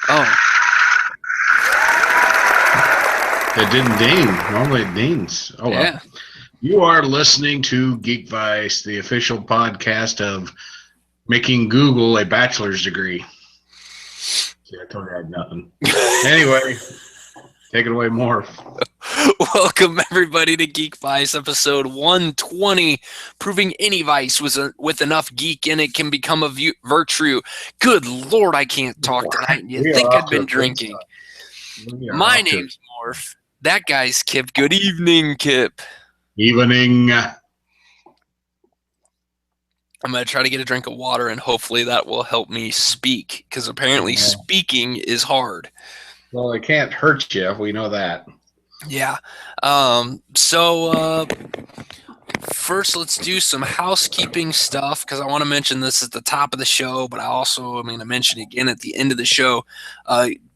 Oh, It didn't ding. Normally it dings. Oh well. yeah. You are listening to Geek Vice, the official podcast of making Google a bachelor's degree. See, I told you I had nothing. Anyway, take it away, more. Welcome, everybody, to Geek Vice, episode 120. Proving any vice with enough geek in it can become a virtue. Good Lord, I can't talk tonight. We You'd are think off I'd to a been good drinking. start. We are My off to name's Morph. That guy's Kip. Good evening, Kip. evening. I'm going to try to get a drink of water, and hopefully that will help me speak, because apparently speaking is hard. Well, it can't hurt you. We know that. Yeah. First, let's do some housekeeping stuff, because I want to mention this at the top of the show, but I also am going to mention it again at the end of the show.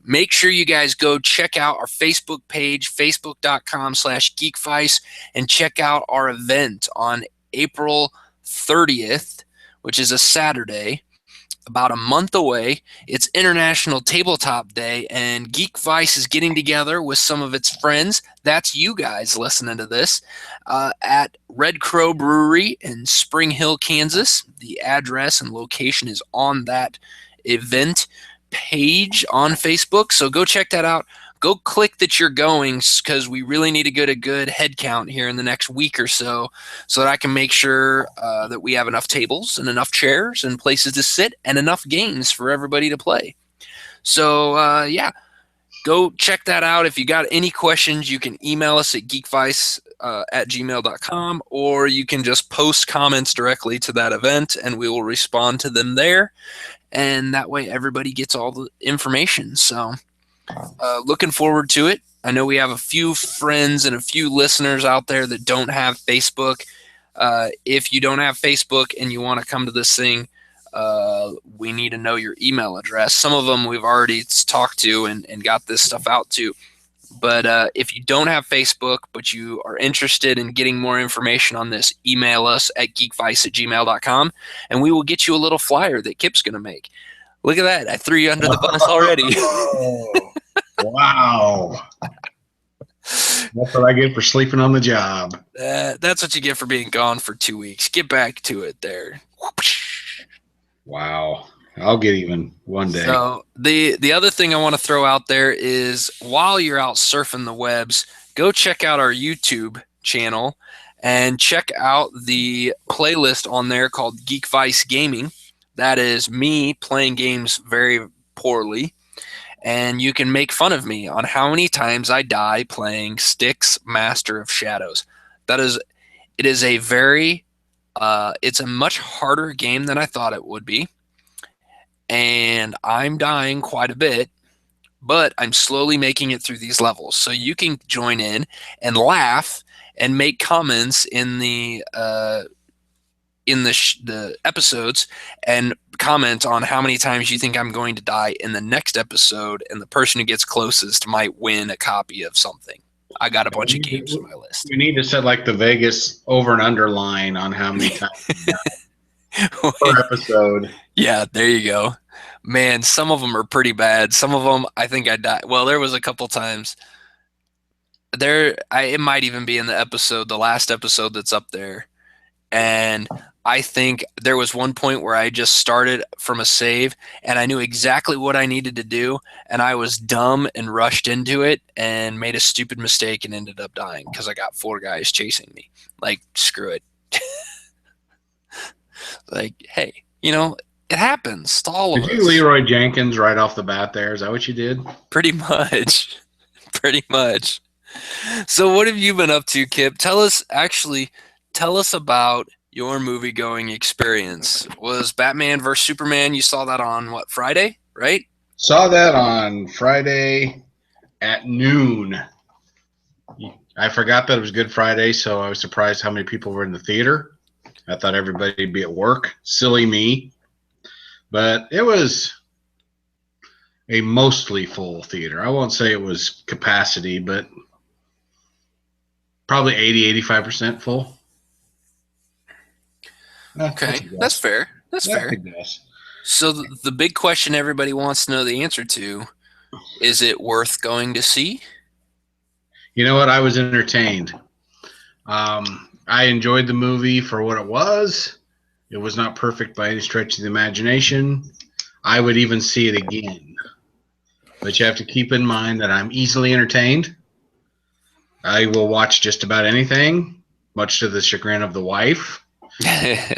Make sure you guys go check out our Facebook page, facebook.com/geekvice, and check out our event on April 30th, which is a Saturday, about a month away. It's International Tabletop Day, and Geek Vice is getting together with some of its friends. That's you guys listening to this, at Red Crow Brewery in Spring Hill, Kansas. The address and location is on that event page on Facebook, so go check that out. Go click that you're going, because we really need to get a good head count here in the next week or so that I can make sure that we have enough tables and enough chairs and places to sit and enough games for everybody to play. So, yeah, go check that out. If you got any questions, you can email us at geekvice@gmail.com, or you can just post comments directly to that event, and we will respond to them there. And that way everybody gets all the information. So looking forward to it. I know we have a few friends and a few listeners out there that don't have Facebook. If you don't have Facebook and you want to come to this thing, we need to know your email address. Some of them we've already talked to and got this stuff out to. But if you don't have Facebook, but you are interested in getting more information on this, email us at geekvice@gmail.com, and we will get you a little flyer that Kip's going to make. Look at that. I threw you under the bus already. Wow. That's what I get for sleeping on the job. That's what you get for being gone for 2 weeks. Get back to it there. Wow. I'll get even one day. So the other thing I want to throw out there is, while you're out surfing the webs, go check out our YouTube channel and check out the playlist on there called Geek Vice Gaming. That is me playing games very poorly, and you can make fun of me on how many times I die playing Styx Master of Shadows. It is a very it's a much harder game than I thought it would be. And I'm dying quite a bit, but I'm slowly making it through these levels. So you can join in and laugh and make comments in the episodes, and comment on how many times you think I'm going to die in the next episode, and the person who gets closest might win a copy of something. I got a bunch of games on my list. We need to set like the Vegas over and under line on how many times per episode. Yeah, there you go. Man, some of them are pretty bad. Some of them, I think I died. Well, there was a couple times. It might even be in the last episode that's up there. And I think there was one point where I just started from a save, and I knew exactly what I needed to do, and I was dumb and rushed into it and made a stupid mistake and ended up dying because I got 4 guys chasing me. Like, screw it. Like, hey, it happens to all of us. Did you Leroy Jenkins right off the bat there? Is that what you did? Pretty much. Pretty much. So what have you been up to, Kip? Tell us about your movie-going experience. Was Batman vs. Superman, you saw that on, what, Friday, right? Saw that on Friday at noon. I forgot that it was Good Friday, so I was surprised how many people were in the theater. I thought everybody'd be at work. Silly me. But it was a mostly full theater. I won't say it was capacity, but probably 80-85% full. Okay, that's fair. That's fair. So the big question everybody wants to know the answer to, Is it worth going to see? You know what? I was entertained. I enjoyed the movie for what it was. It was not perfect by any stretch of the imagination. I would even see it again. But you have to keep in mind that I'm easily entertained. I will watch just about anything, much to the chagrin of the wife.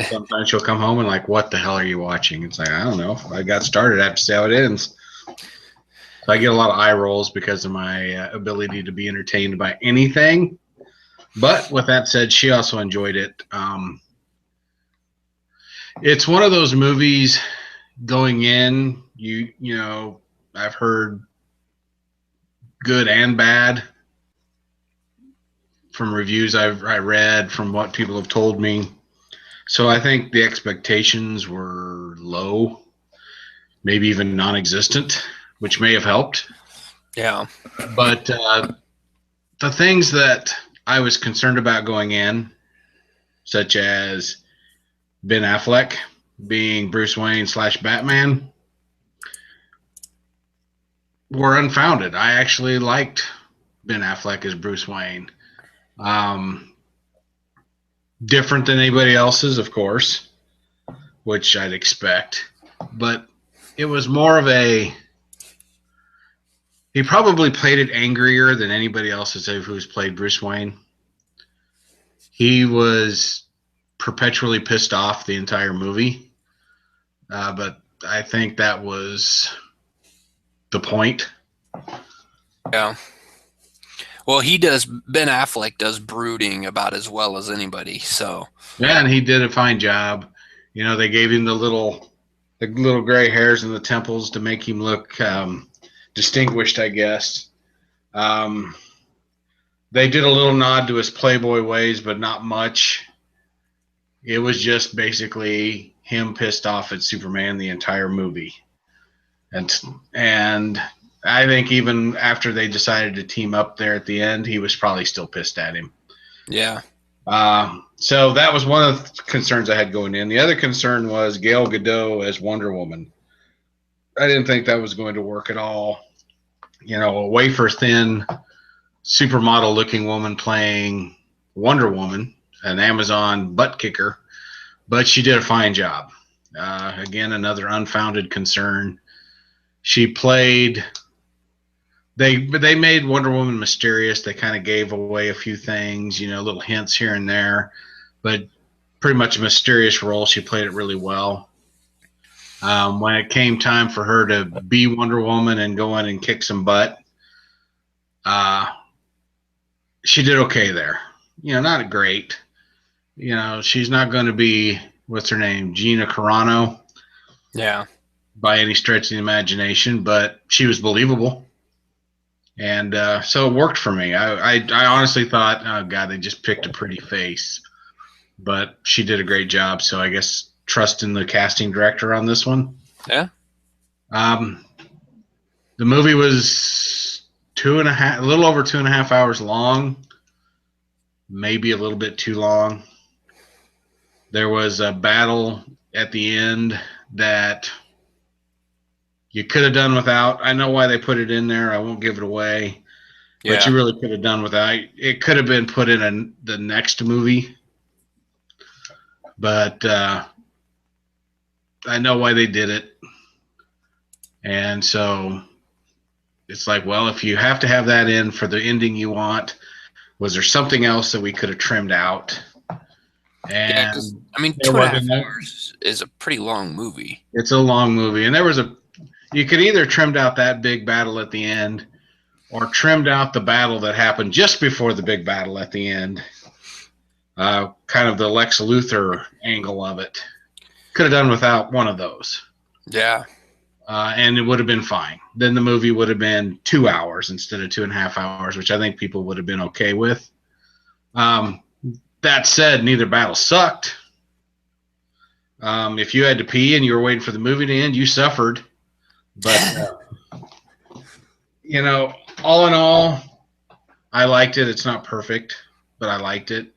Sometimes she'll come home and like, what the hell are you watching? It's like, I don't know. I got started. I have to see how it ends. So I get a lot of eye rolls because of my ability to be entertained by anything. But with that said, she also enjoyed it. It's one of those movies going in, you know, I've heard good and bad from reviews I read, from what people have told me. So I think the expectations were low, maybe even non-existent, which may have helped. Yeah. But the things that I was concerned about going in, such as Ben Affleck being Bruce Wayne / Batman, were unfounded. I actually liked Ben Affleck as Bruce Wayne. Um, Different than anybody else's, of course, which I'd expect. But it was more of a. He probably played it angrier than anybody else who's played Bruce Wayne. He was perpetually pissed off the entire movie. But I think that was the point. Yeah. Well, Ben Affleck does brooding about as well as anybody. So, Yeah, and he did a fine job. You know, they gave him the little gray hairs in the temples to make him look distinguished, I guess. Um, they did a little nod to his Playboy ways, but not much. It was just basically him pissed off at Superman the entire movie, and I think even after they decided to team up there at the end, he was probably still pissed at him. yeah. So that was one of the concerns I had going in. The other concern was Gal Gadot as Wonder Woman. I didn't think that was going to work at all. You know, a wafer thin supermodel looking woman playing Wonder Woman, an Amazon butt kicker, but she did a fine job. Again, another unfounded concern. She played. They made Wonder Woman mysterious. They kind of gave away a few things, you know, little hints here and there, but pretty much a mysterious role. She played it really well. When it came time for her to be Wonder Woman and go in and kick some butt, she did okay there. You know, not great. You know, she's not going to be, what's her name, Gina Carano. Yeah. By any stretch of the imagination, but she was believable. And so it worked for me. I honestly thought, oh, God, they just picked a pretty face. But she did a great job, so I guess trust in the casting director on this one. Yeah. The movie was a little over 2.5 hours long, maybe a little bit too long. There was a battle at the end that you could have done without. I know why they put it in there. I won't give it away. Yeah. But you really could have done without. It could have been put in the next movie. But I know why they did it. And so it's like, well, if you have to have that in for the ending you want, was there something else that we could have trimmed out? And yeah, I mean, 2.5 hours is a pretty long movie. It's a long movie. And you could either trimmed out that big battle at the end or trimmed out the battle that happened just before the big battle at the end. Kind of the Lex Luthor angle of it. Could have done without one of those. Yeah. And it would have been fine. Then the movie would have been 2 hours instead of 2.5 hours, which I think people would have been okay with. That said, neither battle sucked. If you had to pee and you were waiting for the movie to end, you suffered. But, you know, all in all, I liked it. It's not perfect, but I liked it.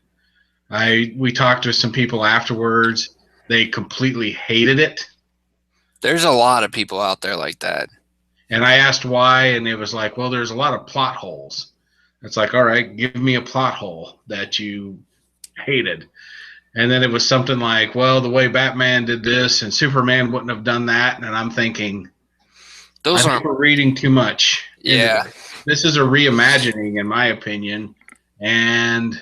We talked to some people afterwards. They completely hated it. There's a lot of people out there like that. And I asked why, and it was like, well, there's a lot of plot holes. It's like, all right, give me a plot hole that you hated. And then it was something like, well, the way Batman did this and Superman wouldn't have done that. And I'm thinking, I Those think aren't. we're reading too much into Yeah. this. This is a reimagining, in my opinion. And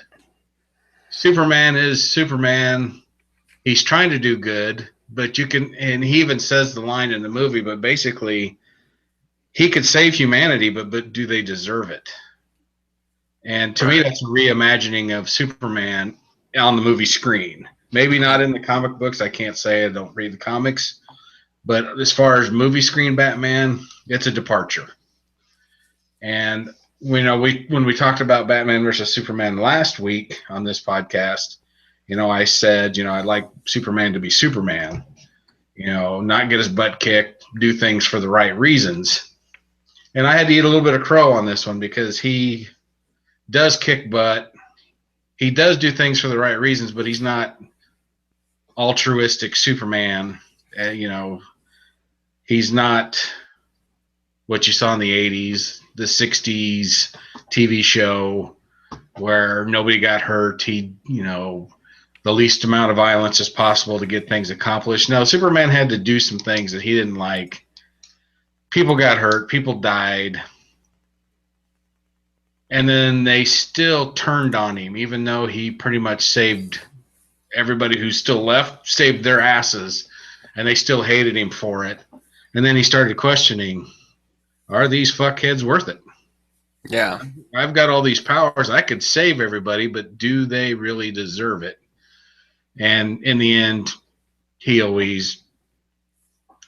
Superman is Superman. He's trying to do good, but you can, and he even says the line in the movie, but basically, he could save humanity, but do they deserve it? And to me, Right. that's a reimagining of Superman on the movie screen. Maybe not in the comic books. I can't say I don't read the comics. But as far as movie screen Batman, it's a departure. And when we talked about Batman versus Superman last week on this podcast, I said, I'd like Superman to be Superman, not get his butt kicked, do things for the right reasons. And I had to eat a little bit of crow on this one because he does kick butt. He does do things for the right reasons, but he's not altruistic Superman. He's not what you saw in the 80s, the 60s TV show where nobody got hurt. The least amount of violence as possible to get things accomplished. No, Superman had to do some things that he didn't like. People got hurt, people died. And then they still turned on him, even though he pretty much saved everybody who's still left, saved their asses, and they still hated him for it. And then he started questioning, are these fuckheads worth it? Yeah. I've got all these powers. I could save everybody, but do they really deserve it? And in the end, he always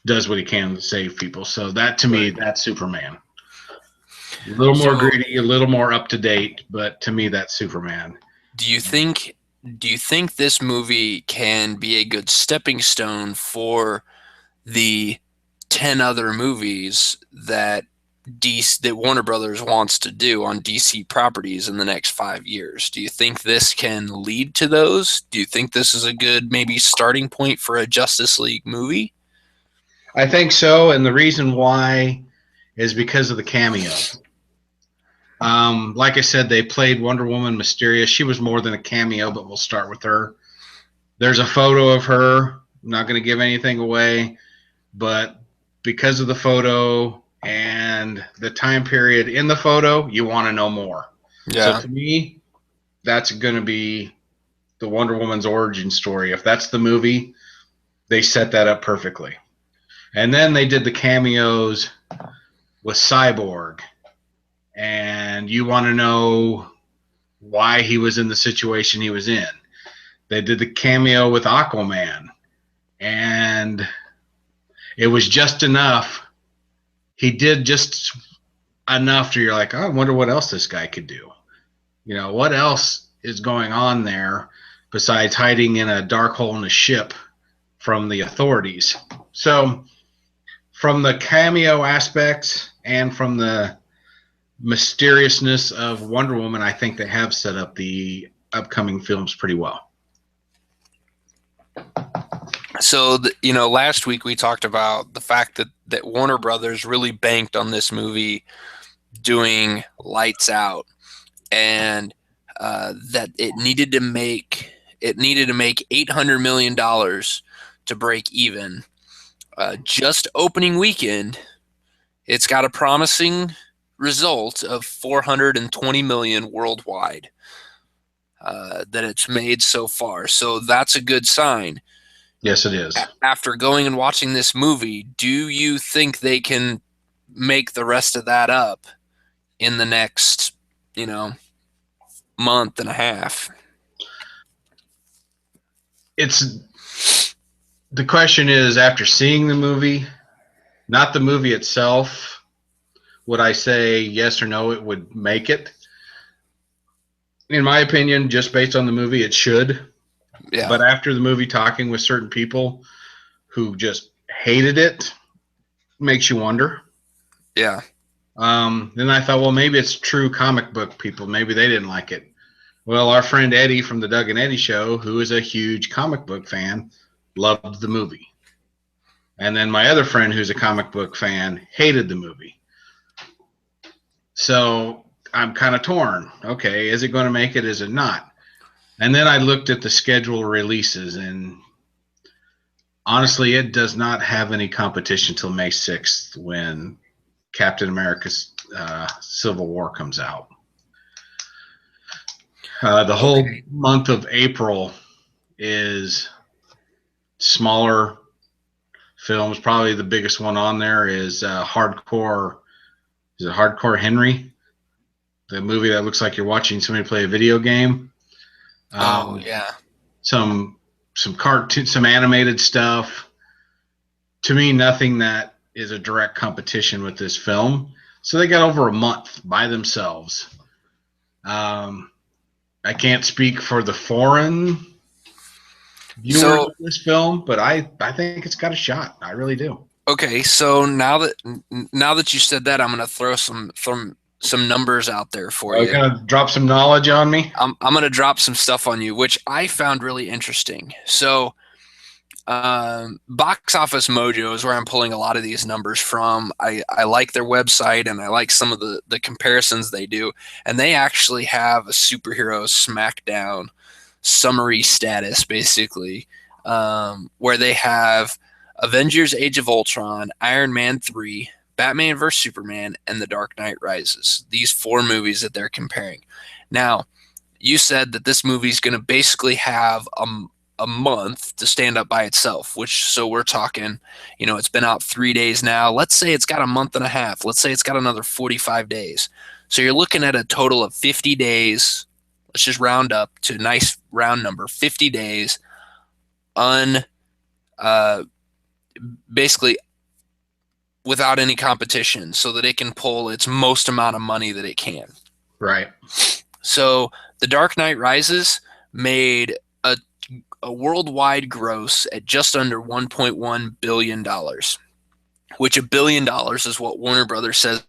does what he can to save people. So that, to me, that's Superman. A little more gritty, a little more up to date, but to me, that's Superman. Do you think this movie can be a good stepping stone for the 10 other movies that Warner Brothers wants to do on DC properties in the next 5 years? Do you think this can lead to those? Do you think this is a good maybe starting point for a Justice League movie? I think so, and the reason why is because of the cameo. Like I said, they played Wonder Woman mysterious. She was more than a cameo, but we'll start with her. There's a photo of her. I'm not going to give anything away, but because of the photo and the time period in the photo, you want to know more. Yeah. So to me, that's going to be the Wonder Woman's origin story. If that's the movie, they set that up perfectly. And then they did the cameos with Cyborg. And you want to know why he was in the situation he was in. They did the cameo with Aquaman. And it was just enough. He did just enough to you're like, oh, I wonder what else this guy could do. What else is going on there besides hiding in a dark hole in a ship from the authorities? So from the cameo aspects and from the mysteriousness of Wonder Woman, I think they have set up the upcoming films pretty well. So, last week we talked about the fact that Warner Brothers really banked on this movie doing Lights Out, and that it needed to make $800 million to break even. Just opening weekend, it's got a promising result of $420 million worldwide that it's made so far. So that's a good sign. Yes, it is. After going and watching this movie, do you think they can make the rest of that up in the next, month and a half? The question is, after seeing the movie, not the movie itself, would I say yes or no it would make it? In my opinion, just based on the movie, it should. Yeah. But after the movie, talking with certain people who just hated it, makes you wonder. Yeah. Then I thought, well, maybe it's true comic book people. Maybe they didn't like it. Well, our friend Eddie from the Doug and Eddie Show, who is a huge comic book fan, loved the movie. And then my other friend, who's a comic book fan, hated the movie. So I'm kind of torn. Okay, is it going to make it? Is it not? And then I looked at the schedule releases, and honestly, it does not have any competition till May 6th when Captain America's Civil War comes out. The whole month of April is smaller films. Probably the biggest one on there is Hardcore. Is it Hardcore Henry? The movie that looks like you're watching somebody play a video game. Oh yeah. Some cartoon, some animated stuff. To me, nothing that is a direct competition with this film. So they got over a month by themselves. I can't speak for the foreign viewers of this film, but I think it's got a shot. I really do. Okay, so now that you said that, I'm gonna throw some numbers out there for you. You're gonna drop some knowledge on me. I'm gonna drop some stuff on you, which I found really interesting. So, Box Office Mojo is where I'm pulling a lot of these numbers from. I like their website, and I like some of the comparisons they do, and they actually have a superhero SmackDown summary status, basically, where they have Avengers Age of Ultron, Iron Man 3, Batman vs. Superman, and The Dark Knight Rises. These 4 movies that they're comparing. Now, you said that this movie is going to basically have a month to stand up by itself, so we're talking, it's been out 3 days now. Let's say it's got a month and a half. Let's say it's got another 45 days. So you're looking at a total of 50 days. Let's just round up to a nice round number, 50 days basically without any competition, so that it can pull its most amount of money that it can. Right. So The Dark Knight Rises made a worldwide gross at just under $1.1 billion, which $1 billion is what Warner Brothers says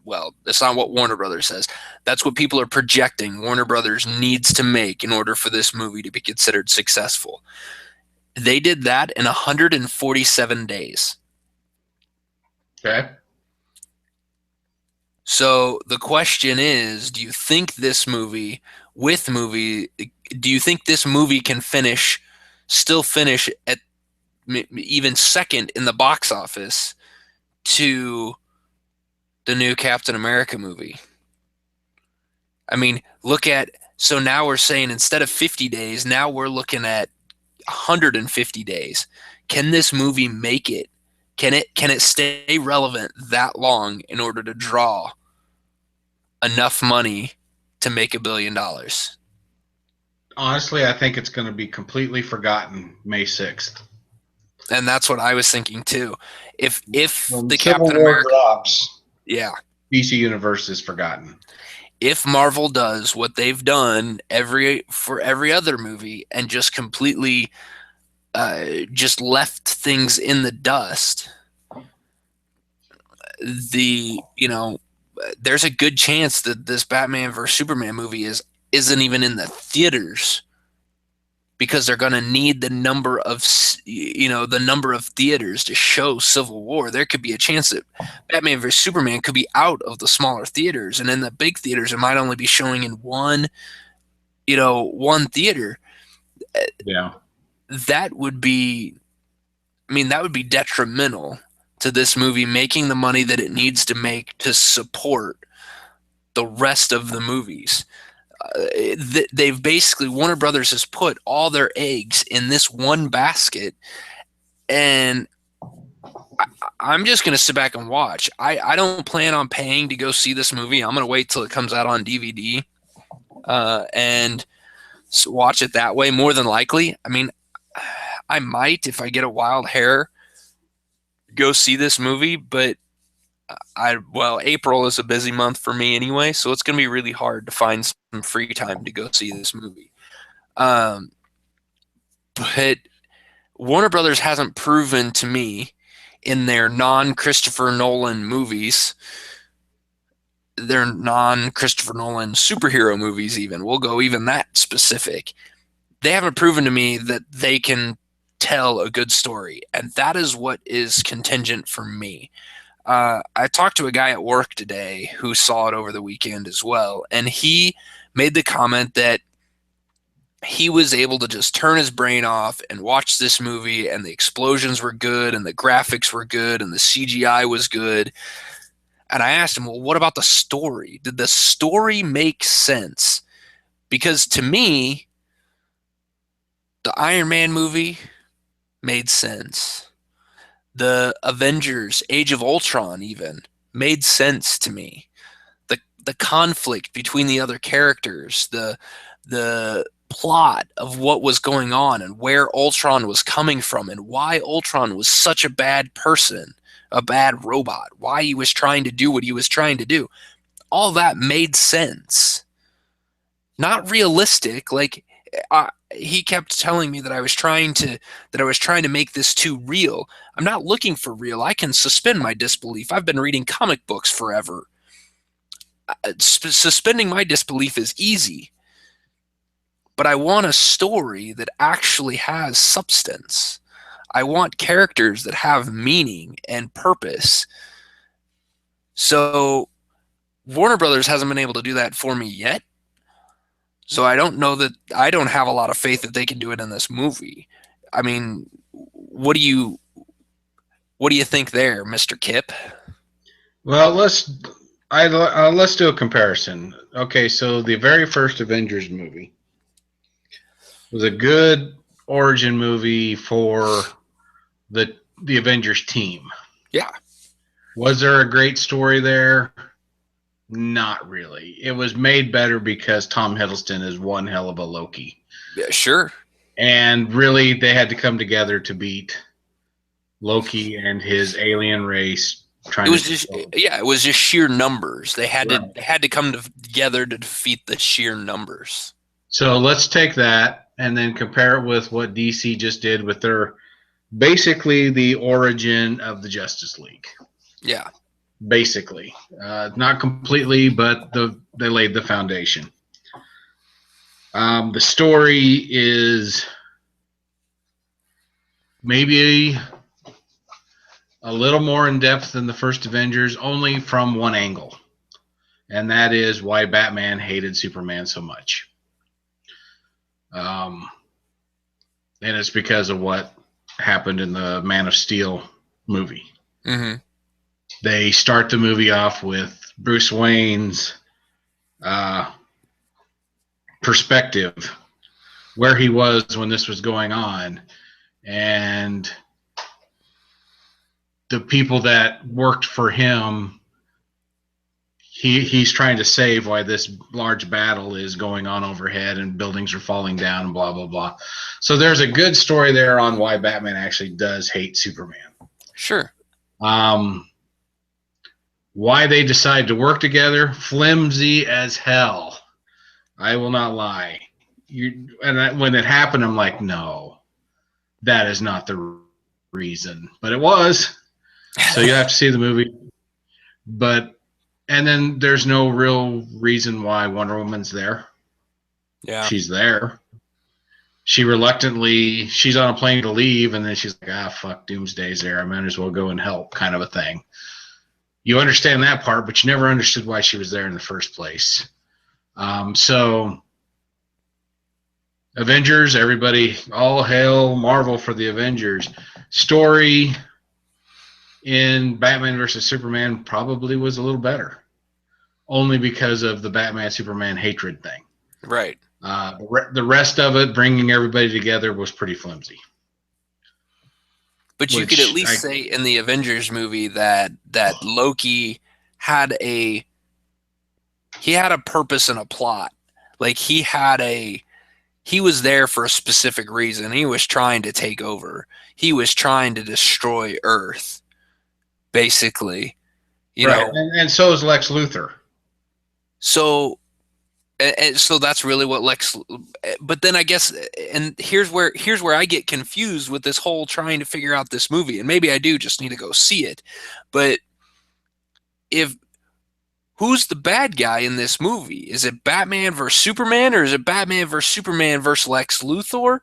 well, that's not what Warner Brothers says. That's what people are projecting Warner Brothers needs to make in order for this movie to be considered successful. They did that in 147 days. Okay. So the question is, do you think this movie can still finish at even second in the box office to the new Captain America movie? I mean, so now we're saying instead of 50 days, now we're looking at 150 days. Can this movie make it? Can it stay relevant that long in order to draw enough money to make $1 billion? Honestly, I think it's going to be completely forgotten May 6th. And that's what I was thinking too. If when the Civil Captain War America drops, yeah, DC Universe is forgotten. If Marvel does what they've done for every other movie and just completely just left things in the dust, there's a good chance that this Batman vs. Superman movie isn't even in the theaters, because they're going to need the number of theaters to show Civil War. There could be a chance that Batman vs. Superman could be out of the smaller theaters, and in the big theaters it might only be showing in one theater. Yeah. That would be detrimental to this movie making the money that it needs to make to support the rest of the movies. They've basically, Warner Brothers has put all their eggs in this one basket, and I'm just going to sit back and watch. I don't plan on paying to go see this movie. I'm going to wait till it comes out on DVD and watch it that way, more than likely. I mean, I might, if I get a wild hair, go see this movie, but April is a busy month for me anyway, so it's going to be really hard to find some free time to go see this movie. But Warner Brothers hasn't proven to me in their non-Christopher Nolan movies, their non-Christopher Nolan superhero movies even, we'll go even that specific. They haven't proven to me that they can tell a good story, and that is what is contingent for me. I talked to a guy at work today who saw it over the weekend as well, and he made the comment that he was able to just turn his brain off and watch this movie, and the explosions were good, and the graphics were good, and the CGI was good. And I asked him, well, what about the story? Did the story make sense? Because to me, the Iron Man movie made sense. The Avengers, Age of Ultron even made sense to me. The conflict between the other characters, the plot of what was going on and where Ultron was coming from and why Ultron was such a bad person, a bad robot, why he was trying to do what he was trying to do. All that made sense. Not realistic. Like he kept telling me that I was trying to make this too real. I'm not looking for real. I can suspend my disbelief. I've been reading comic books forever. Suspending my disbelief is easy. But I want a story that actually has substance. I want characters that have meaning and purpose. So Warner Brothers hasn't been able to do that for me yet. So I don't have a lot of faith that they can do it in this movie. I mean, what do you think there, Mr. Kip? Well, let's do a comparison. Okay, so the very first Avengers movie was a good origin movie for the Avengers team. Yeah. Was there a great story there? Not really. It was made better because Tom Hiddleston is one hell of a Loki. Yeah, sure. And really, they had to come together to beat Loki and his alien race. It was just sheer numbers. They had to come together to defeat the sheer numbers. So let's take that and then compare it with what DC just did with their basically the origin of the Justice League. Yeah. Basically. Not completely, but they laid the foundation. The story is maybe a little more in depth than the first Avengers, only from one angle. And that is why Batman hated Superman so much. And it's because of what happened in the Man of Steel movie. Mm-hmm. They start the movie off with Bruce Wayne's perspective, where he was when this was going on, and the people that worked for him, he's trying to save why this large battle is going on overhead and buildings are falling down and blah, blah, blah. So there's a good story there on why Batman actually does hate Superman. Sure. Why they decide to work together, flimsy as hell. I will not lie. When it happened, I'm like, no, that is not the reason. But it was. So you have to see the movie. And then there's no real reason why Wonder Woman's there. Yeah. She's there. She's on a plane to leave, and then she's like, fuck, Doomsday's there. I might as well go and help, kind of a thing. You understand that part, but you never understood why she was there in the first place. So Avengers, everybody, all hail Marvel for the Avengers. Story in Batman versus Superman probably was a little better, only because of the Batman-Superman hatred thing. Right. The rest of it, bringing everybody together, was pretty flimsy. But you could at least say in the Avengers movie that Loki had a purpose and a plot. Like he was there for a specific reason. He was trying to take over. He was trying to destroy Earth, basically. You know. And so is Lex Luthor. So that's really what Lex. But then I guess, and here's where I get confused with this whole trying to figure out this movie, and maybe I do just need to go see it. But who's the bad guy in this movie? Is it Batman versus Superman, or is it Batman versus Superman versus Lex Luthor?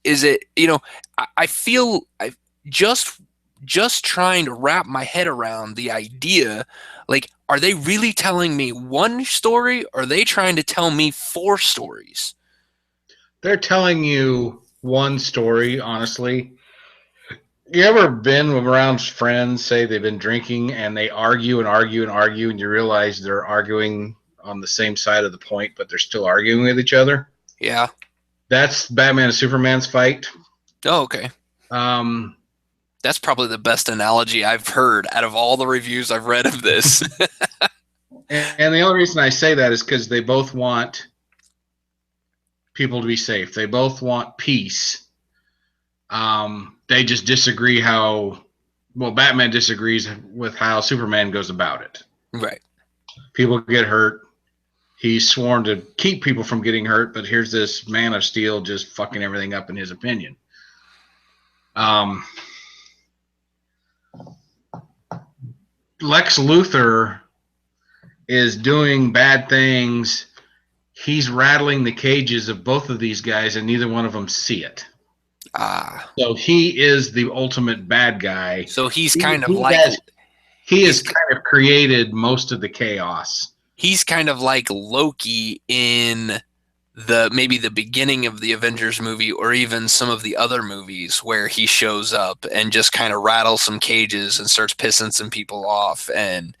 is it, I feel I just trying to wrap my head around the idea, like, are they really telling me one story, or are they trying to tell me four stories? They're telling you one story, honestly. You ever been around friends, say they've been drinking and they argue and argue and argue, and you realize they're arguing on the same side of the point, but they're still arguing with each other? Yeah. That's Batman and Superman's fight. Oh, okay. Um, That's probably the best analogy I've heard out of all the reviews I've read of this. and the only reason I say that is because they both want people to be safe. They both want peace. They just disagree Batman disagrees with how Superman goes about it. Right. People get hurt. He's sworn to keep people from getting hurt, but here's this Man of Steel just fucking everything up in his opinion. Lex Luthor is doing bad things. He's rattling the cages of both of these guys, and neither one of them see it. So he is the ultimate bad guy. So he's he kind of has kind of created most of the chaos. He's kind of like Loki in maybe the beginning of the Avengers movie, or even some of the other movies where he shows up and just kind of rattles some cages and starts pissing some people off and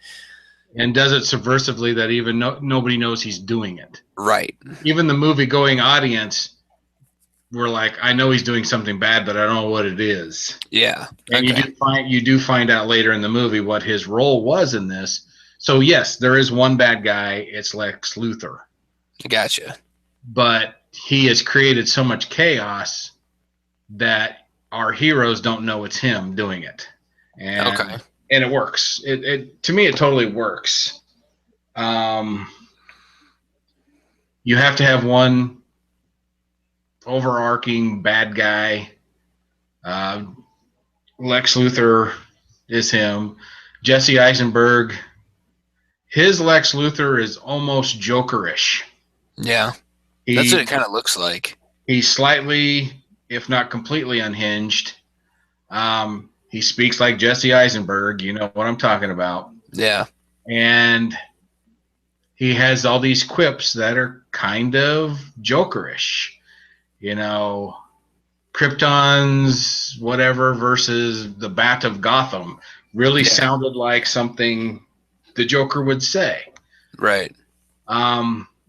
does it subversively that even nobody knows he's doing it. Right. Even the movie-going audience were like, I know he's doing something bad, but I don't know what it is. Yeah. And you do find out later in the movie what his role was in this. So yes, there is one bad guy. It's Lex Luthor. Gotcha. But he has created so much chaos that our heroes don't know it's him doing it. And it works. It to me, it totally works. You have to have one overarching bad guy. Lex Luthor is him. Jesse Eisenberg, his Lex Luthor is almost Jokerish. Yeah. That's what it kind of looks like. He's slightly, if not completely, unhinged. He speaks like Jesse Eisenberg. You know what I'm talking about. Yeah. And he has all these quips that are kind of Jokerish. Krypton's whatever versus the Bat of Gotham really sounded like something the Joker would say. Right.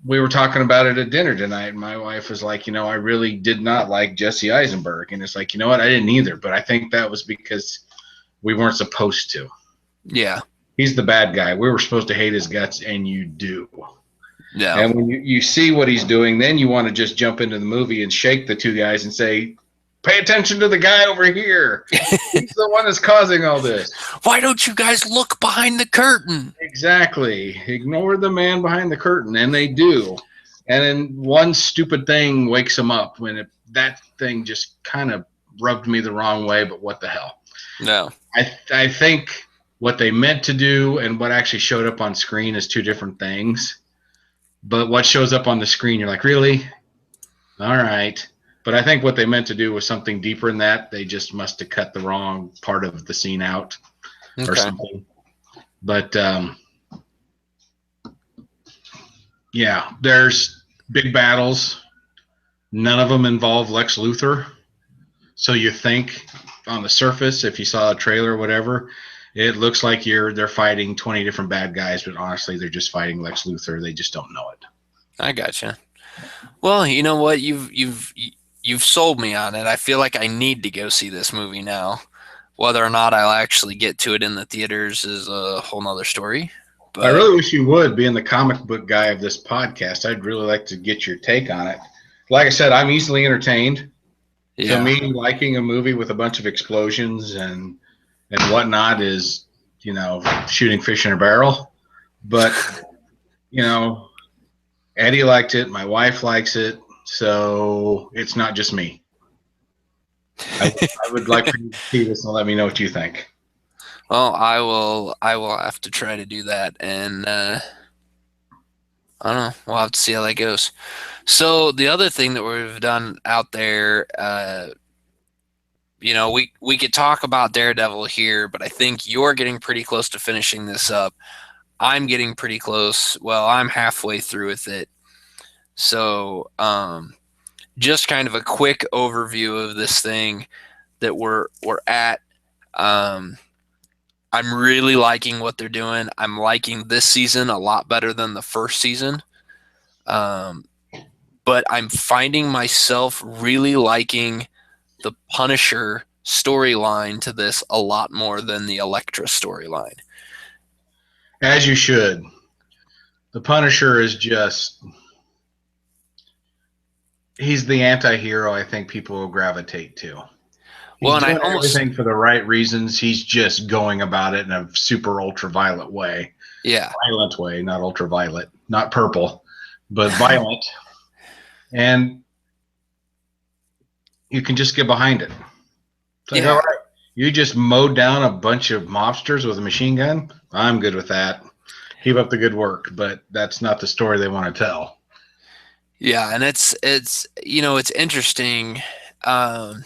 We were talking about it at dinner tonight, and my wife was like, I really did not like Jesse Eisenberg. And it's like, you know what? I didn't either, but I think that was because we weren't supposed to. Yeah. He's the bad guy. We were supposed to hate his guts, and you do. Yeah. And when you see what he's doing, then you want to just jump into the movie and shake the two guys and say, pay attention to the guy over here. He's the one that's causing all this. Why don't you guys look behind the curtain? Exactly. Ignore the man behind the curtain, and they do. And then one stupid thing wakes them up that thing just kind of rubbed me the wrong way, but what the hell? No. I think what they meant to do and what actually showed up on screen is two different things. But what shows up on the screen, you're like, really? All right. But I think what they meant to do was something deeper than that. They just must have cut the wrong part of the scene out or something. But, yeah, there's big battles. None of them involve Lex Luthor. So you think on the surface, if you saw a trailer or whatever, it looks like they're fighting 20 different bad guys, but honestly, they're just fighting Lex Luthor. They just don't know it. I gotcha. Well, you know what? You've sold me on it. I feel like I need to go see this movie now. Whether or not I'll actually get to it in the theaters is a whole nother story. But I really wish you would, being the comic book guy of this podcast. I'd really like to get your take on it. Like I said, I'm easily entertained. Yeah. To me, liking a movie with a bunch of explosions and whatnot is, shooting fish in a barrel. But, Eddie liked it. My wife likes it. So it's not just me. I would like for you to see this and let me know what you think. Well, I will have to try to do that. And I don't know. We'll have to see how that goes. So the other thing that we've done out there, we could talk about Daredevil here, but I think you're getting pretty close to finishing this up. I'm getting pretty close. Well, I'm halfway through with it. So, just kind of a quick overview of this thing that we're at. Um, I'm really liking what they're doing. I'm liking this season a lot better than the first season. Um, but I'm finding myself really liking the Punisher storyline to this a lot more than the Elektra storyline. As you should. The Punisher is just, he's the anti-hero I think people will gravitate to. Well, He's and I doing almost, everything for the right reasons. He's just going about it in a super ultraviolet way. yeah, Violent way, not ultraviolet, not purple, but violent. And you can just get behind it. It's like, all yeah, right, you just mowed down a bunch of mobsters with a machine gun. I'm good with that. Keep up the good work, but that's not the story they want to tell. yeah, and it's interesting. Um,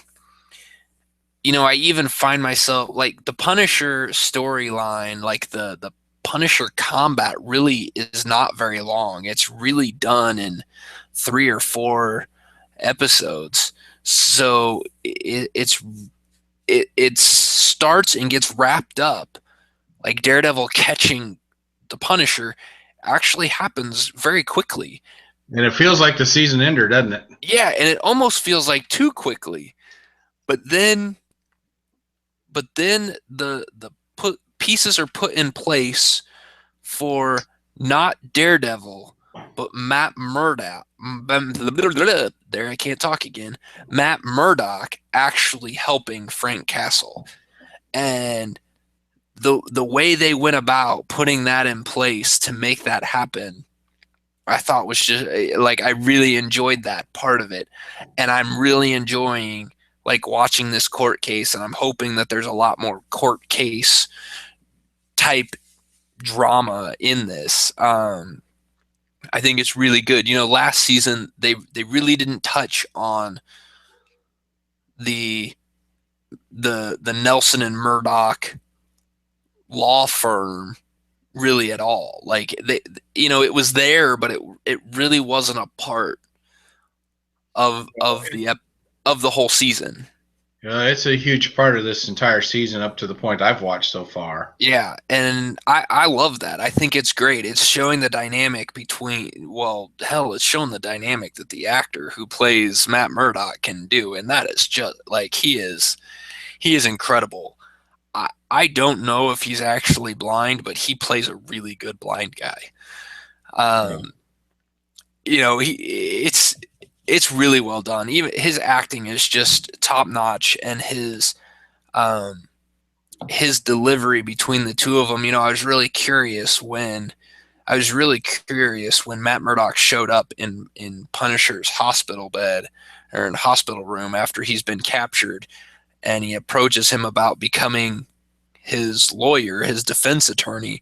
I even find myself like the Punisher storyline, like the Punisher combat really is not very long. It's really done in 3 or 4 episodes. So it starts and gets wrapped up. Like Daredevil catching the Punisher actually happens very quickly. And it feels like the season ender, doesn't it? Yeah, and it almost feels like too quickly. But then the put pieces are put in place for not Daredevil, but Matt Murdock. There, I can't talk again. Matt Murdock actually helping Frank Castle, and the way they went about putting that in place to make that happen, I thought was just like I really enjoyed that part of it, and I'm really enjoying like watching this court case, and I'm hoping that there's a lot more court case type drama in this. I think it's really good. Last season they really didn't touch on the the Nelson and Murdoch law firm really at all. Like it was there, but it really wasn't a part of the whole season. It's a huge part of this entire season up to the point I've watched so far. Yeah, and I love that. I think it's great. It's showing the dynamic between, well, hell, it's showing the dynamic that the actor who plays Matt Murdock can do, and that is just like he is incredible. I don't know if he's actually blind, but he plays a really good blind guy. Yeah. Um, he it's really well done. Even his acting is just top notch, and his delivery between the two of them. I was really curious when Matt Murdock showed up in Punisher's hospital bed or in hospital room after he's been captured, and he approaches him about becoming his lawyer, his defense attorney.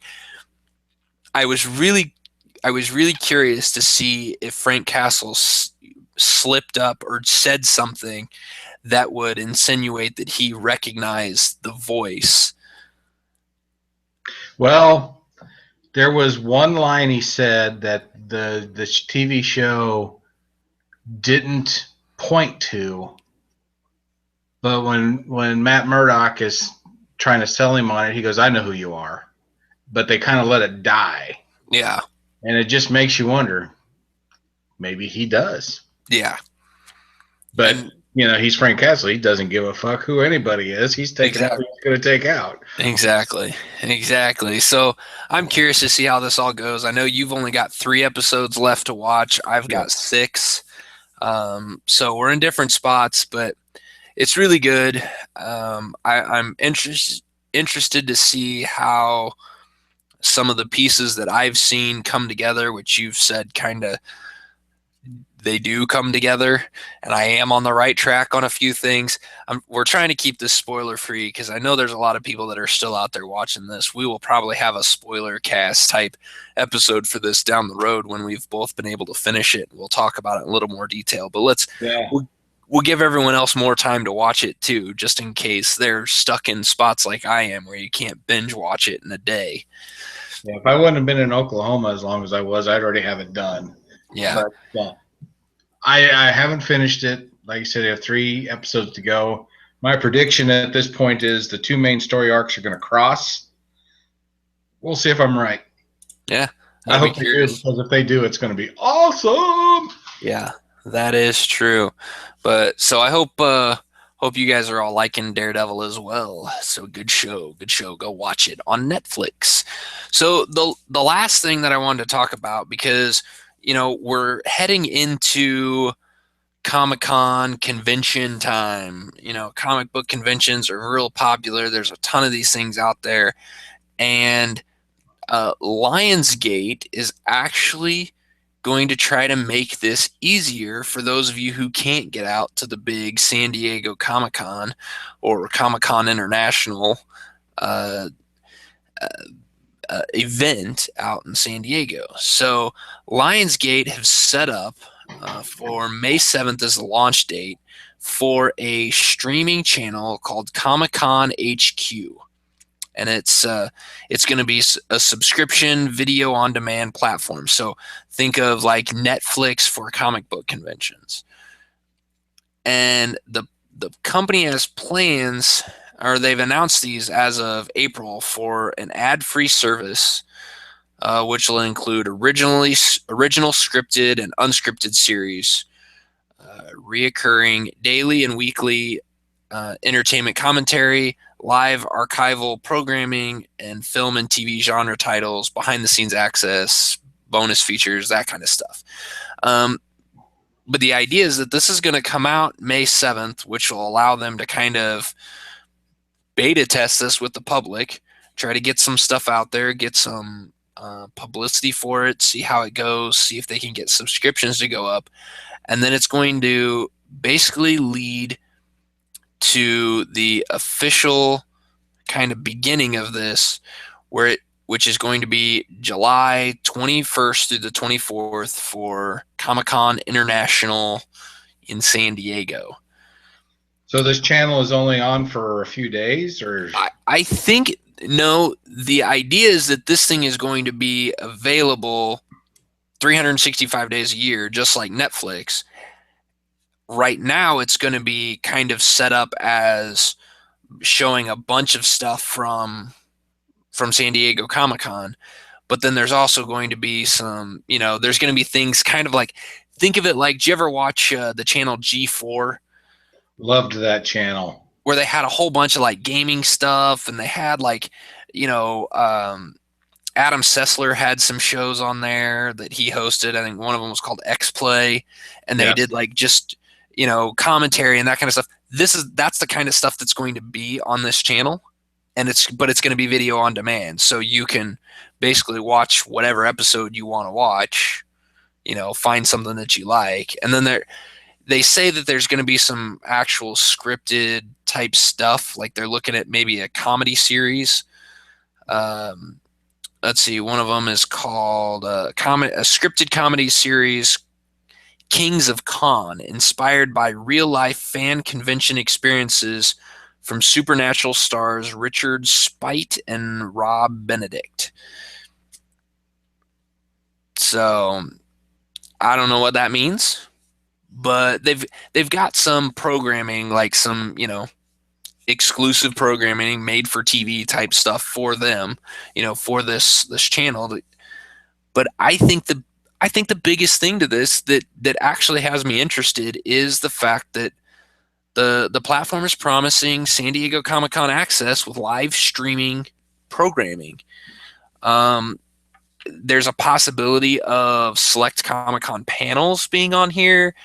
I was really I was really curious to see if Frank Castle slipped up or said something that would insinuate that he recognized the voice. Well, there was one line he said that the TV show didn't point to, but when Matt Murdock is trying to sell him on it, he goes, "I know who you are," but they kind of let it die, Yeah, and it just makes you wonder. Maybe he does, yeah, but and he's Frank Castle. He doesn't give a fuck who anybody is. He's taking out who exactly, he's going to take out. exactly. So I'm curious to see how this all goes. I know you've only got 3 episodes left to watch. I've Yeah. got 6. So we're in different spots, but it's really good. I'm interested to see how some of the pieces that I've seen come together, which you've said kind of they do come together, and I am on the right track on a few things. We're trying to keep this spoiler free because I know there's a lot of people that are still out there watching this. We will probably have a spoiler cast type episode for this down the road when we've both been able to finish it. We'll talk about it in a little more detail, but Yeah. we'll give everyone else more time to watch it too, just in case they're stuck in spots like I am where you can't binge watch it in a day. Yeah, if I wouldn't have been in Oklahoma as long as I was, I'd already have it done. Yeah. But I haven't finished it. Like I said, I have 3 episodes to go. My prediction at this point is the 2 main story arcs are going to cross. We'll see if I'm right. Yeah. I hope they do, because if they do, it's going to be awesome. Yeah, that is true. But so I hope you guys are all liking Daredevil as well. So good show, good show. Go watch it on Netflix. So the last thing that I wanted to talk about, because we're heading into Comic-Con convention time. Comic book conventions are real popular. There's a ton of these things out there, and Lionsgate is actually going to try to make this easier for those of you who can't get out to the big San Diego Comic-Con or Comic-Con International event out in San Diego. So Lionsgate have set up for May 7th as the launch date for a streaming channel called Comic-Con HQ. And it's going to be a subscription video on demand platform. So think of like Netflix for comic book conventions. And the company has plans, or they've announced these as of April, for an ad-free service, which will include original scripted and unscripted series, reoccurring daily and weekly entertainment commentary, live archival programming, and film and TV genre titles, behind the scenes access, bonus features, that kind of stuff. But the idea is that this is going to come out May 7th, which will allow them to kind of beta test this with the public, try to get some stuff out there, get some publicity for it, see how it goes, see if they can get subscriptions to go up. And then it's going to basically lead to the official kind of beginning of this, which is going to be July 21st through the 24th for Comic-Con International in San Diego. So this channel is only on for a few days, or I think no. The idea is that this thing is going to be available 365 days a year, just like Netflix. Right now, it's going to be kind of set up as showing a bunch of stuff from San Diego Comic-Con, but then there's also going to be some, there's going to be things kind of like, think of it like, do you ever watch the channel G4? Loved that channel. Where they had a whole bunch of like gaming stuff, and they had like, Adam Sessler had some shows on there that he hosted. I think one of them was called X Play, and they did like just commentary and that kind of stuff. That's the kind of stuff that's going to be on this channel, and it's going to be video on demand, so you can basically watch whatever episode you want to watch, find something that you like. And then they say that there's going to be some actual scripted type stuff, like they're looking at maybe a comedy series. Let's see, one of them is called a scripted comedy series, Kings of Con, inspired by real-life fan convention experiences from supernatural stars Richard Speight and Rob Benedict. So I don't know what that means, but they've got some programming, like some exclusive programming made for TV type stuff for them, for this channel. But I think the biggest thing to this that actually has me interested is the fact that the platform is promising San Diego Comic-Con access with live streaming programming. There's a possibility of select Comic-Con panels being on here,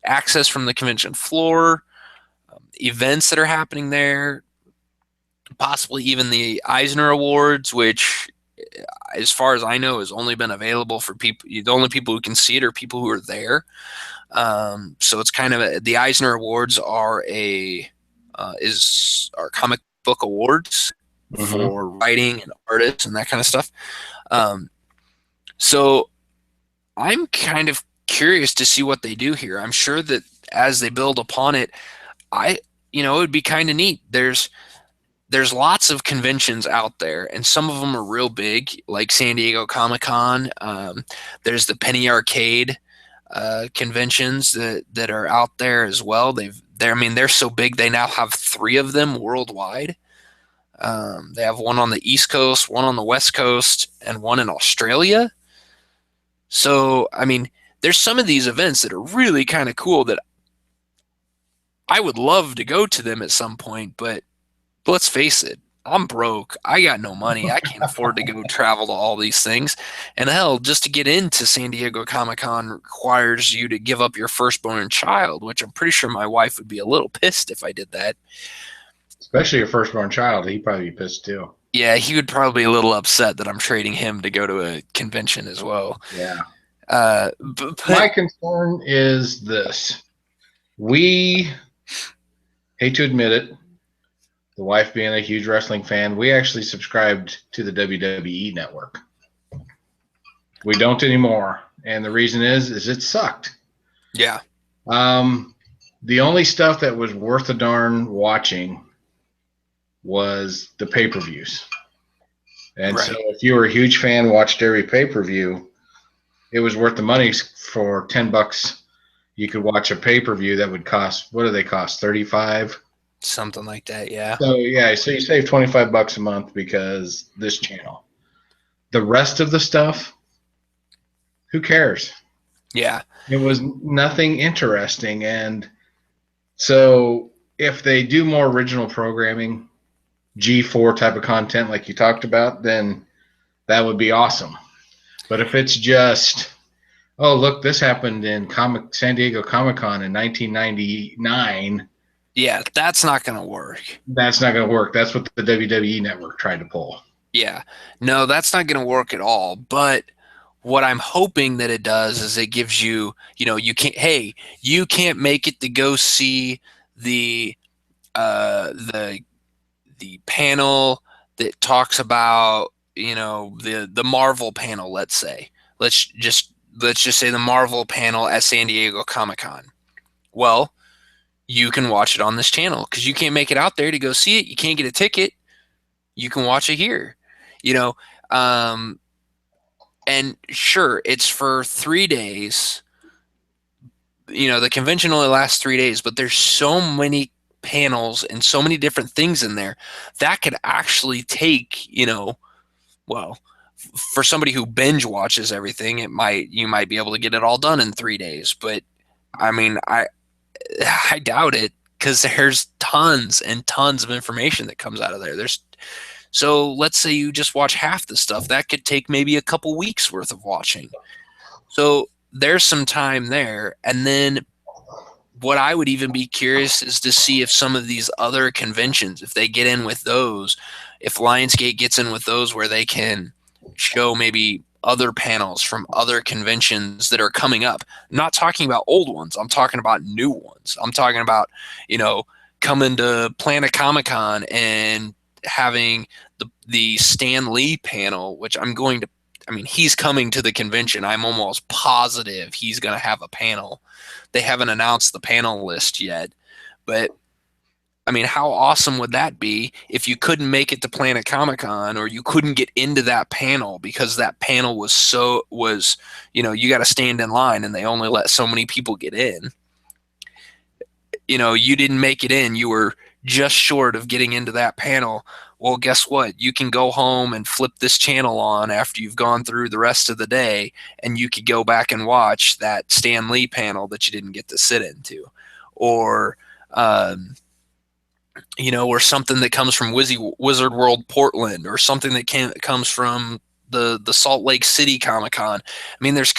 access from the convention floor, events that are happening there, possibly even the Eisner Awards, which as far as I know, has only been available for people. The only people who can see it are people who are there. So it's kind of the Eisner Awards are comic book awards Mm-hmm. for writing and artists and that kind of stuff. Um, so I'm kind of curious to see what they do here. I'm sure that as they build upon it, I it would be kind of neat. There's lots of conventions out there, and some of them are real big, like San Diego Comic-Con. There's the Penny Arcade conventions that are out there as well. They're so big they now have 3 of them worldwide. They have one on the East Coast, one on the West Coast, and one in Australia. So, there's some of these events that are really kind of cool that I would love to go to them at some point, but let's face it, I'm broke. I got no money. I can't afford to go travel to all these things. And hell, just to get into San Diego Comic-Con requires you to give up your firstborn child, which I'm pretty sure my wife would be a little pissed if I did that. Especially your firstborn child. He'd probably be pissed too. Yeah, he would probably be a little upset that I'm trading him to go to a convention as well. Yeah. But My concern is this. We hate to admit it, the wife being a huge wrestling fan, we actually subscribed to the WWE Network. We don't anymore, and the reason is it sucked. Yeah. The only stuff that was worth a darn watching was the pay-per-views. And Right. so if you were a huge fan, watched every pay-per-view, it was worth the money. For $10 you could watch a pay-per-view that would cost, what do they cost, 35? Something like that, yeah. So you save $25 a month because this channel. The rest of the stuff, who cares? Yeah. It was nothing interesting. And so if they do more original programming, G4 type of content like you talked about, then that would be awesome. But if it's just, oh, look, this happened in San Diego Comic-Con in 1999. Yeah, that's not going to work. That's not going to work. That's what the WWE Network tried to pull. Yeah. No, that's not going to work at all. But what I'm hoping that it does is it gives you, you can't make it to go see the panel that talks about, the Marvel panel, let's say. Let's just say the Marvel panel at San Diego Comic-Con. Well, you can watch it on this channel because you can't make it out there to go see it. You can't get a ticket. You can watch it here, and sure, it's for 3 days. The convention only lasts 3 days, but there's so many panels and so many different things in there that could actually take, well, for somebody who binge watches everything, you might be able to get it all done in 3 days. But I doubt it because there's tons and tons of information that comes out of there. So let's say you just watch half the stuff. That could take maybe a couple weeks worth of watching. So there's some time there. And then what I would even be curious is to see if some of these other conventions, if they get in with those, if Lionsgate gets in with those where they can show maybe other panels from other conventions that are coming up. I'm not talking about old ones. I'm talking about new ones. I'm talking about, coming to Planet Comic-Con and having the Stan Lee panel, which he's coming to the convention. I'm almost positive he's going to have a panel. They haven't announced the panel list yet, but how awesome would that be if you couldn't make it to Planet Comic-Con or you couldn't get into that panel because that panel was you got to stand in line and they only let so many people get in. You didn't make it in. You were just short of getting into that panel. Well, guess what? You can go home and flip this channel on after you've gone through the rest of the day, and you could go back and watch that Stan Lee panel that you didn't get to sit into. Or, or something that comes from Wizard World Portland, or something that comes from the Salt Lake City Comic-Con. There's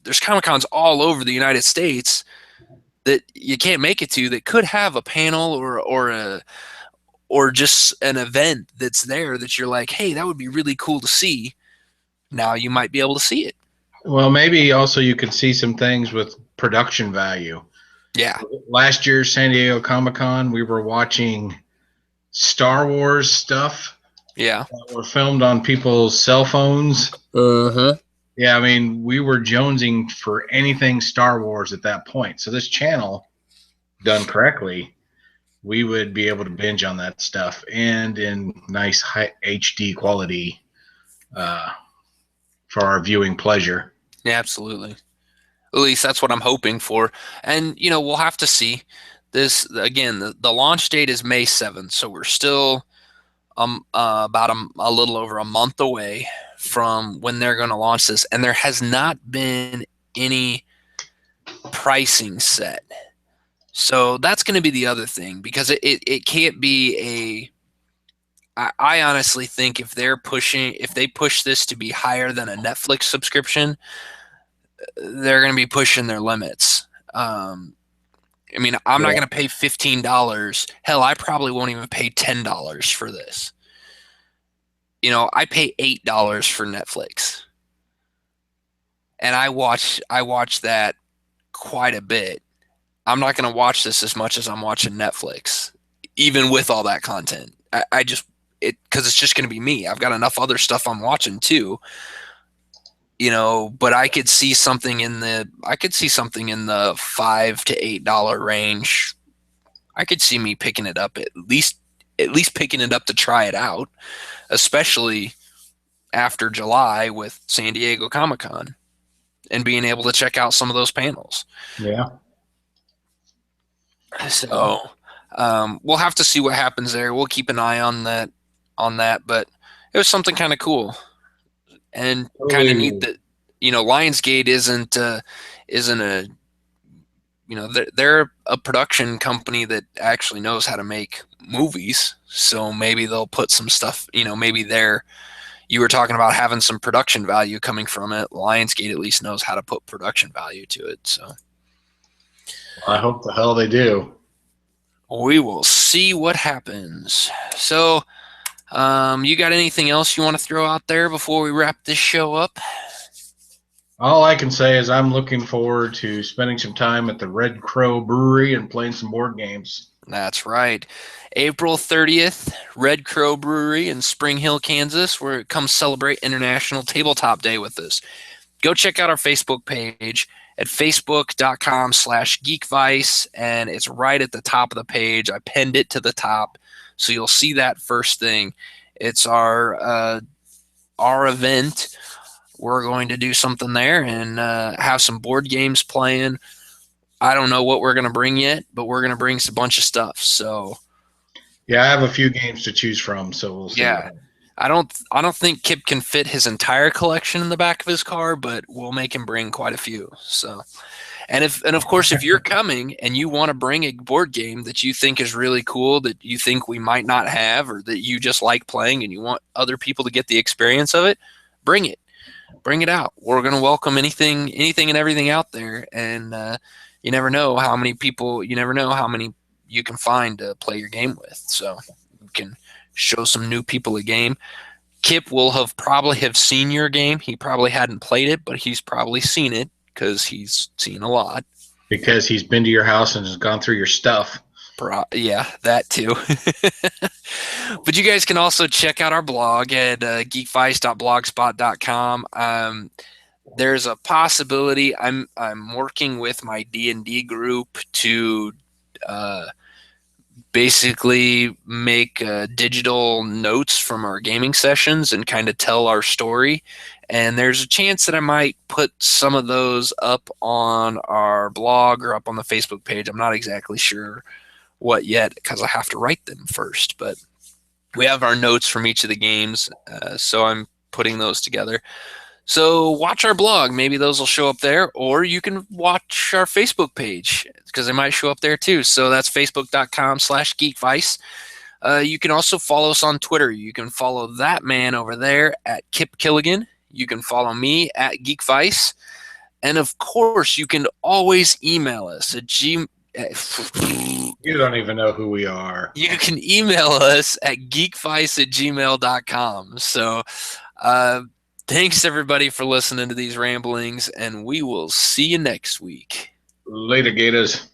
there's Comic-Cons all over the United States that you can't make it to that could have a panel or or just an event that's there that you're like, hey, that would be really cool to see. Now you might be able to see it. Well, maybe also you could see some things with production value. Yeah. Last year, San Diego Comic-Con, we were watching Star Wars stuff Yeah. that were filmed on people's cell phones. Uh-huh. Yeah, I mean, we were jonesing for anything Star Wars at that point. So this channel, done correctly, we would be able to binge on that stuff and in nice high HD quality for our viewing pleasure. Yeah, absolutely. At least that's what I'm hoping for. And, we'll have to see. This, again, the launch date is May 7th, so we're still about a little over a month away from when they're going to launch this. And there has not been any pricing set. So that's going to be the other thing, because it can't be I honestly think if they push this to be higher than a Netflix subscription, they're going to be pushing their limits. I mean, I'm not going to pay $15. Hell, I probably won't even pay $10 for this. I pay $8 for Netflix, and I watch that quite a bit. I'm not going to watch this as much as I'm watching Netflix, even with all that content. I just because it's just going to be me. I've got enough other stuff I'm watching too. But I could see something in the $5 to $8 range. I could see me picking it up, at least picking it up to try it out, especially after July with San Diego Comic-Con and being able to check out some of those panels. Yeah. So we'll have to see what happens there. We'll keep an eye on that, but it was something kind of cool. And kind of neat that Lionsgate isn't a they're a production company that actually knows how to make movies. So maybe they'll put some stuff. Maybe you were talking about having some production value coming from it. Lionsgate at least knows how to put production value to it. So I hope the hell they do. We will see what happens. So. You got anything else you want to throw out there before we wrap this show up? All I can say is I'm looking forward to spending some time at the Red Crow Brewery and playing some board games. That's right. April 30th, Red Crow Brewery in Spring Hill, Kansas, where come celebrate International Tabletop Day with us. Go check out our Facebook page at facebook.com/geekvice, and it's right at the top of the page. I pinned it to the top. So you'll see that first thing. It's our event. We're going to do something there and have some board games playing. I don't know what we're going to bring yet, but we're going to bring a bunch of stuff. So yeah, I have a few games to choose from, so we'll see. Yeah, I don't think Kip can fit his entire collection in the back of his car, but we'll make him bring quite a few. So. And of course, if you're coming and you want to bring a board game that you think is really cool, that you think we might not have, or that you just like playing and you want other people to get the experience of it, bring it out. We're going to welcome anything and everything out there. And you never know how many you can find to play your game with. So you can show some new people a game. Kip will probably have seen your game. He probably hadn't played it, but he's probably seen it, because he's seen a lot. Because he's been to your house and has gone through your stuff. Yeah, that too. But you guys can also check out our blog at geekvice.blogspot.com. There's a possibility I'm working with my D&D group to basically make digital notes from our gaming sessions and kind of tell our story. And there's a chance that I might put some of those up on our blog or up on the Facebook page. I'm not exactly sure what yet, because I have to write them first. But we have our notes from each of the games, so I'm putting those together. So watch our blog. Maybe those will show up there, or you can watch our Facebook page, because they might show up there too. So that's facebook.com/geekvice. You can also follow us on Twitter. You can follow that man over there at Kip Killigan. You can follow me at Geekvice. And of course, you can always email us at You don't even know who we are. You can email us at geekvice@gmail.com. So thanks, everybody, for listening to these ramblings, and we will see you next week. Later, Gators.